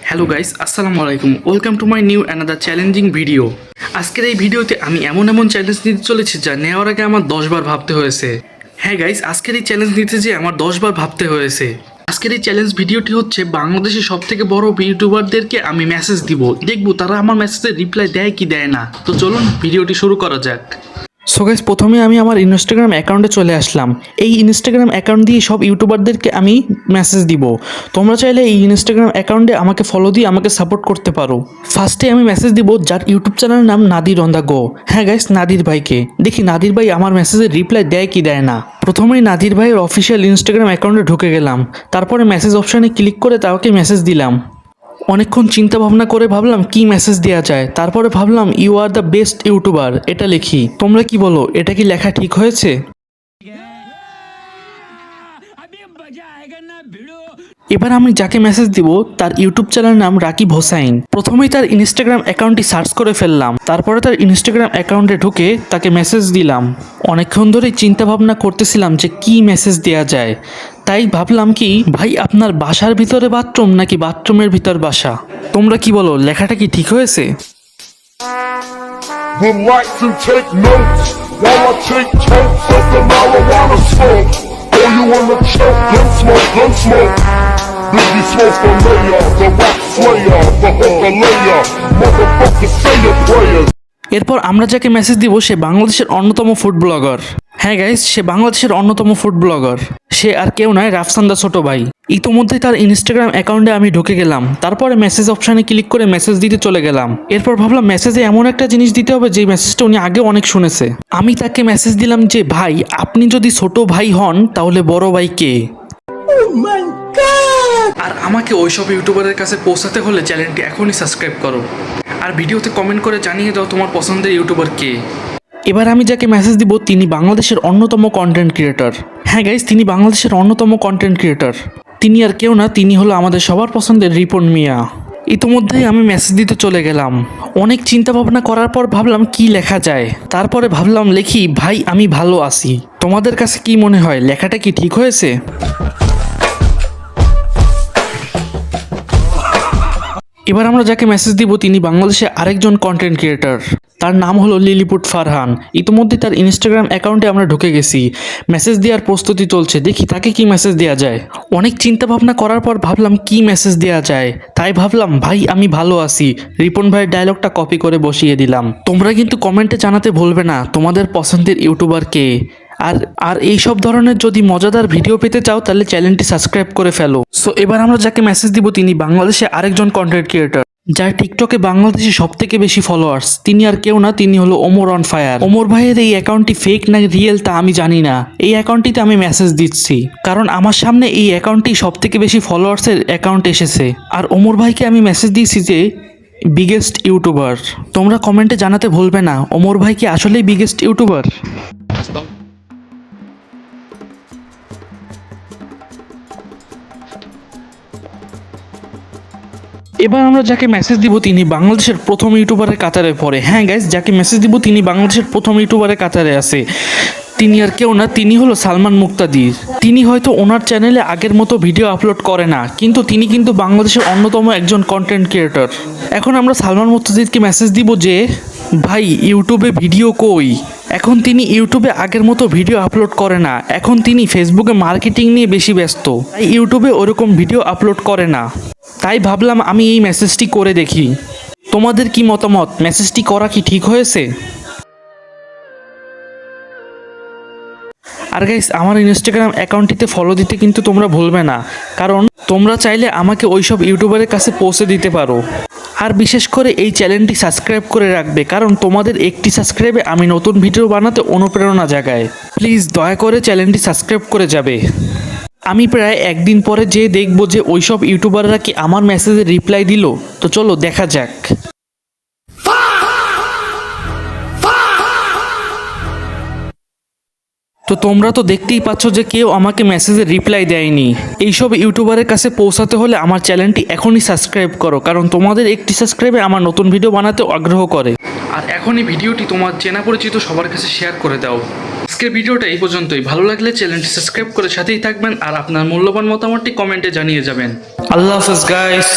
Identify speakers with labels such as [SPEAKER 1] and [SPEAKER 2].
[SPEAKER 1] Hello guys, আসসালামু আলাইকুম। Welcome to my new another challenging video. আজকের এই ভিডিওতে আমি এমন চ্যালেঞ্জ নিতে চলেছি যা নেওয়ার আগে আমার 10 বার ভাবতে হয়েছে। হ্যাঁ গাইস, আজকের এই চ্যালেঞ্জ নিতে যে আমার 10 বার ভাবতে হয়েছে। আজকের এই চ্যালেঞ্জ ভিডিওটি হচ্ছে বাংলাদেশের সবথেকে বড় ইউটিউবারদেরকে আমি মেসেজ দিব, দেখবো তারা আমার মেসেজের রিপ্লাই দেয় কি দেয় না। তো চলুন ভিডিওটি শুরু করা যাক। সো গাইস, প্রথমে আমি আমার ইনস্টাগ্রাম অ্যাকাউন্টে চলে আসলাম। এই ইনস্টাগ্রাম অ্যাকাউন্ট দিয়ে সব ইউটিউবারদেরকে আমি মেসেজ দিব। তোমরা চাইলে এই ইনস্টাগ্রাম অ্যাকাউন্টে আমাকে ফলো দিয়ে আমাকে সাপোর্ট করতে পারো। ফার্স্টে আমি মেসেজ দিব যার ইউটিউব চ্যানেলের নাম নাদির অন দ্য গো। হ্যাঁ গাইস, নাদির ভাইকে। দেখি নাদির ভাই আমার মেসেজের রিপ্লাই দেয় কি দেয় না। প্রথমেই নাদির ভাইয়ের অফিসিয়াল ইনস্টাগ্রাম অ্যাকাউন্টে ঢুকে গেলাম, তারপরে মেসেজ অপশানে ক্লিক করে তাকে মেসেজ দিলাম। অনেকক্ষণ চিন্তা ভাবনা করে ভাবলাম কি মেসেজ দেওয়া যায়। তারপরে ভাবলাম you are the best YouTuber, এটা লিখি। তোমরা কি বলো, এটা কি লেখা ঠিক হয়েছে? এবার আমি যাকে মেসেজ দিব তার ইউটিউব চ্যানেলের নাম রাকিব হোসাইন। প্রথমেই তার ইনস্টাগ্রাম অ্যাকাউন্টটি সার্চ করে ফেললাম, তারপরে তার ইনস্টাগ্রাম অ্যাকাউন্টে ঢুকে তাকে মেসেজ দিলাম। অনেকক্ষণ ধরেই চিন্তা ভাবনা করতেছিলাম যে কি মেসেজ দেওয়া যায়। তাই ভাবলাম কি, ভাই আপনার বাসার ভিতরে বাথরুম নাকি বাথরুমের ভিতর বাসা? তোমরা কি বলো, লেখাটা কি ঠিক হয়েছে?
[SPEAKER 2] Relax and take notes while I take totes of the marijuana smoke. Oh, you wanna choke? Gun smoke. Biggie smoke the layer, the rock slayer, the hooker layer. Motherfucker, say your prayers.
[SPEAKER 1] এরপর আমরা যাকে message দিব সে বাংলাদেশের অন্যতম food blogger. হ্যাঁ guys, সে বাংলাদেশের অন্যতম food blogger. সে আর কেউ নয়, রাফসান দা ছোট ভাই। ইতোমধ্যেই তার ইনস্টাগ্রাম অ্যাকাউন্টে আমি ঢুকে গেলাম, তারপরে মেসেজ অপশানে ক্লিক করে মেসেজ দিতে চলে গেলাম। এরপর ভাবলাম মেসেজে এমন একটা জিনিস দিতে হবে যে মেসেজটা উনি আগে অনেক শুনেছে। আমি তাকে মেসেজ দিলাম যে ভাই আপনি যদি ছোট ভাই হন তাহলে বড় ভাই কে? আর আমাকে ওইসব ইউটিউবারের কাছে পৌঁছাতে হলে চ্যানেলটি এখনই সাবস্ক্রাইব করো, আর ভিডিওতে কমেন্ট করে জানিয়ে দাও তোমার পছন্দের ইউটিউবার কে। এবার আমি যাকে মেসেজ দিব তিনি বাংলাদেশের অন্যতম কন্টেন্ট ক্রিয়েটর। হ্যাঁ গাইস, তিনি বাংলাদেশের অন্যতম কন্টেন্ট ক্রিয়েটর। তিনি আর কেউ না, তিনি হলো আমাদের সবার পছন্দের রিপন মিয়া। ইতোমধ্যেই আমি মেসেজ দিতে চলে গেলাম। অনেক চিন্তা ভাবনা করার পর ভাবলাম কি লেখা যায়। তারপরে ভাবলাম লিখি ভাই আমি ভালো আছি। তোমাদের কাছে কি মনে হয়, লেখাটা কি ঠিক হয়েছে? এবার আমরা যাকে মেসেজ দিব তিনি বাংলাদেশে আরেকজন কন্টেন্ট ক্রিয়েটর। তার নাম হলো লিলিপুট ফারহান। ইতিমধ্যে তার ইনস্টাগ্রাম অ্যাকাউন্টে আমরা ঢুকে গেছি। মেসেজ দেওয়ার প্রস্তুতি চলছে, দেখি তাকে কি মেসেজ দেওয়া যায়। অনেক চিন্তা ভাবনা করার পর ভাবলাম কি মেসেজ দেওয়া যায়। তাই ভাবলাম ভাই আমি ভালো আছি। রিপন ভাইয়ের ডায়লগটা কপি করে বসিয়ে দিলাম। তোমরা কিন্তু কমেন্টে জানাতে ভুলবে না তোমাদের পছন্দের ইউটিউবার কে। আর এই সব ধরনের যদি মজাদার ভিডিও পেতে চাও তাহলে চ্যানেলটি সাবস্ক্রাইব করে ফেলো। সো এবার আমরা যাকে মেসেজ দিব তিনি বাংলাদেশে আরেকজন কন্টেন্ট ক্রিয়েটর যার টিকটকে বাংলাদেশে সবথেকে বেশি ফলোয়ার্স। তিনি আর কেউ না, তিনি হলো ওমর অন ফায়ার। ওমর ভাইয়ের এই অ্যাকাউন্টটি ফেক না রিয়েল তা আমি জানি না। এই অ্যাকাউন্টটিতে আমি মেসেজ দিচ্ছি কারণ আমার সামনে এই অ্যাকাউন্টটি সবথেকে বেশি ফলোয়ার্সের অ্যাকাউন্ট এসেছে। আর ওমর ভাইকে আমি মেসেজ দিয়েছি যে বিগেস্ট ইউটিউবার। তোমরা কমেন্টে জানাতে ভুলবে না ওমর ভাই কি আসলেই বিগেস্ট ইউটিউবার। এবার আমরা যাকে মেসেজ দিব তিনি বাংলাদেশের প্রথম ইউটিউবারের কাতারে পড়ে। হ্যাঁ গাইস, যাকে মেসেজ দিব তিনি বাংলাদেশের প্রথম ইউটিউবারের কাতারে আছে। তিনি আর কেউ না, তিনি হলো সালমান মুক্তাদির। তিনি হয়তো ওনার চ্যানেলে আগের মতো ভিডিও আপলোড করে না, কিন্তু তিনি কিন্তু বাংলাদেশের অন্যতম একজন কন্টেন্ট ক্রিয়েটর। এখন আমরা সালমান মুক্তাদিরকে মেসেজ দিব যে ভাই ইউটিউবে ভিডিও কই। এখন তিনি ইউটিউবে আগের মতো ভিডিও আপলোড করে না, এখন তিনি ফেসবুকে মার্কেটিং নিয়ে বেশি ব্যস্ত, তাই ইউটিউবে ওরকম ভিডিও আপলোড করে না। তাই ভাবলাম আমি এই মেসেজটি করে দেখি। তোমাদের কি মতামত, মেসেজটি করা কি ঠিক হয়েছে? আর গাইস, আমার ইনস্টাগ্রাম অ্যাকাউন্টটিতে ফলো দিতে কিন্তু তোমরা ভুলবে না, কারণ তোমরা চাইলে আমাকে ওইসব ইউটিউবারের কাছে পৌঁছে দিতে পারো। আর বিশেষ করে এই চ্যানেলটি সাবস্ক্রাইব করে রাখবে, কারণ তোমাদের একটি সাবস্ক্রাইবে আমি নতুন ভিডিও বানাতে অনুপ্রেরণা জাগায়। প্লিজ দয়া করে চ্যানেলটি সাবস্ক্রাইব করে যাবে। আমি প্রায় একদিন পরে যেয়ে দেখবো যে ওইসব ইউটিউবাররা কি আমার মেসেজে রিপ্লাই দিল। তো চলো দেখা যাক। তো তোমরা তো দেখতেই পাচ্ছ যে কেউ আমাকে মেসেজে রিপ্লাই দেয়নি। এইসব ইউটিউবারের কাছে পৌঁছাতে হলে আমার চ্যানেলটি এখনই সাবস্ক্রাইব করো, কারণ তোমাদের একটি সাবস্ক্রাইবে আমার নতুন ভিডিও বানাতে আগ্রহ করে। আর এখনই ভিডিওটি তোমার চেনা পরিচিত সবার কাছে শেয়ার করে দাও। আজকের ভিডিওটা এই পর্যন্তই। ভালো লাগলে চ্যানেলটি সাবস্ক্রাইব করে সাথেই থাকবেন আর আপনার মূল্যবান মতামতটি কমেন্টে জানিয়ে যাবেন। আল্লাহ হাফেজ গাইস।